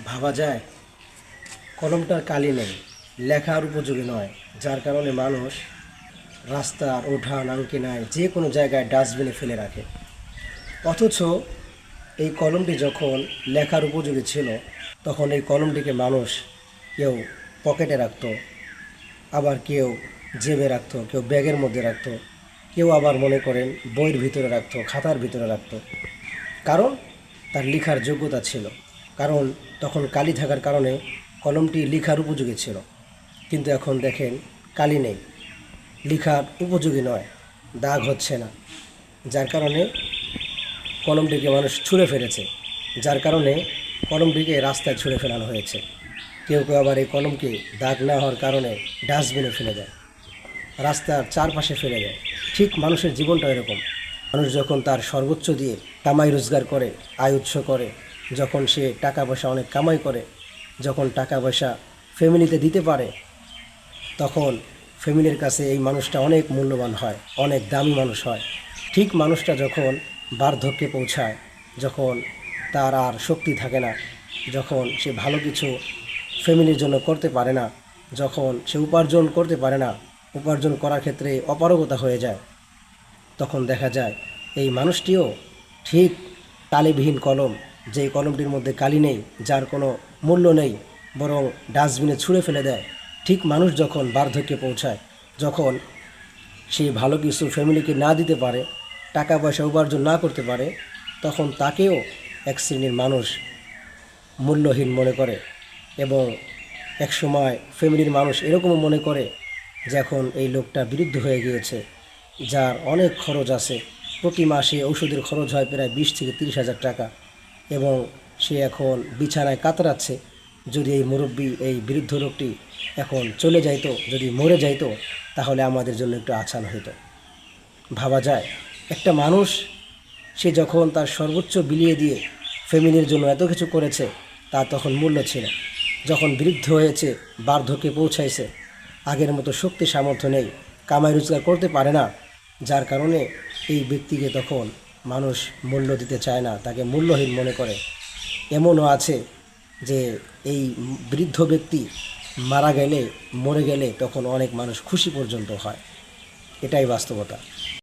ভাবা যায় কলমটার কালি নেই, লেখার উপযোগী নয়, যার কারণে মানুষ রাস্তার উঠান আঙ্কিনায় যে কোনো জায়গায় ডাস্টবিনে ফেলে রাখে। অথচ এই কলমটি যখন লেখার উপযোগী ছিল তখন এই কলমটিকে মানুষ কেউ পকেটে রাখতো, আবার কেউ জেবে রাখতো, কেউ ব্যাগের মধ্যে রাখতো, কেউ আবার মনে করেন বইয়ের ভিতরে রাখতো, খাতার ভিতরে রাখতো। কারণ তার লেখার যোগ্যতা ছিল, কারণ তখন কালি থাকার কারণে কলমটি লেখার উপযোগী ছিল। কিন্তু এখন দেখেন কালি নেই, লেখার উপযোগী নয়, দাগ হচ্ছে না, যার কারণে কলমটিকে মানুষ ছুঁড়ে ফেলেছে, যার কারণে কলমটিকে রাস্তায় ছুঁড়ে ফেলানো হয়েছে। কেউ কেউ আবার এই কলমকে দাগ না হওয়ার কারণে ডাস্টবিনে ফেলে দেয়, রাস্তার চারপাশে ফেলে দেয়। ঠিক মানুষের জীবনটা এরকম। মানুষ যখন তার সর্বোচ্চ দিয়ে কামাই রোজগার করে, আয় উৎস করে, যখন সে টাকা পয়সা অনেক কামাই করে, যখন টাকা পয়সা ফ্যামিলিতে দিতে পারে, তখন ফ্যামিলির কাছে এই মানুষটা অনেক মূল্যবান হয়, অনেক দামি মানুষ হয়। ঠিক মানুষটা যখন বার্ধক্যে পৌঁছায়, যখন তার আর শক্তি থাকে না, যখন সে ভালো কিছু ফ্যামিলির জন্য করতে পারে না, যখন সে উপার্জন করতে পারে না, উপার্জন করার ক্ষেত্রে অপারগতা হয়ে যায়, তখন দেখা যায় এই মানুষটিও ঠিক কালিবিহীন কলম, যেই কলমটির মধ্যে কালি নেই, যার কোনো মূল্য নেই, বরং ডাস্টবিনে ছুঁড়ে ফেলে দেয়। ঠিক মানুষ যখন বার্ধক্যে পৌঁছায়, যখন সে ভালো কিছু ফ্যামিলিকে না দিতে পারে, টাকা পয়সা উপার্জন না করতে পারে, তখন তাকেও এক শ্রেণীর মানুষ মূল্যহীন মনে করে। এবং একসময় ফ্যামিলির মানুষ এরকমও মনে করে যে এখন এই লোকটা বিরুদ্ধ হয়ে গিয়েছে, যার অনেক খরচ আছে, প্রতি মাসে ওষুধের খরচ হয় প্রায় 20 থেকে 30 হাজার টাকা, এবং সে এখন বিছানায় কাতরাচ্ছে। যদি এই মুরব্বী, এই বৃদ্ধ লোকটি এখন চলে যাইতো, যদি মরে যাইতো, তাহলে আমাদের জন্য একটু আছান হইতো। ভাবা যায় একটা মানুষ, সে যখন তার সর্বোচ্চ বিলিয়ে দিয়ে ফ্যামিলির জন্য এত কিছু করেছে, তার তখন মূল্য ছিল। যখন বৃদ্ধ হয়েছে, বার্ধক্যে পৌঁছাইছে, আগের মতো শক্তি সামর্থ্য নেই, কামাই রোজগার করতে পারে না, যার কারণে এই ব্যক্তিকে তখন মানুষ মূল্য দিতে চায় না, তাকে মূল্যহীন মনে করে। এমনও আছে যে এই বৃদ্ধ ব্যক্তি মারা গেলে, মরে গেলে তখন অনেক মানুষ খুশি পর্যন্ত হয়। এটাই বাস্তবতা।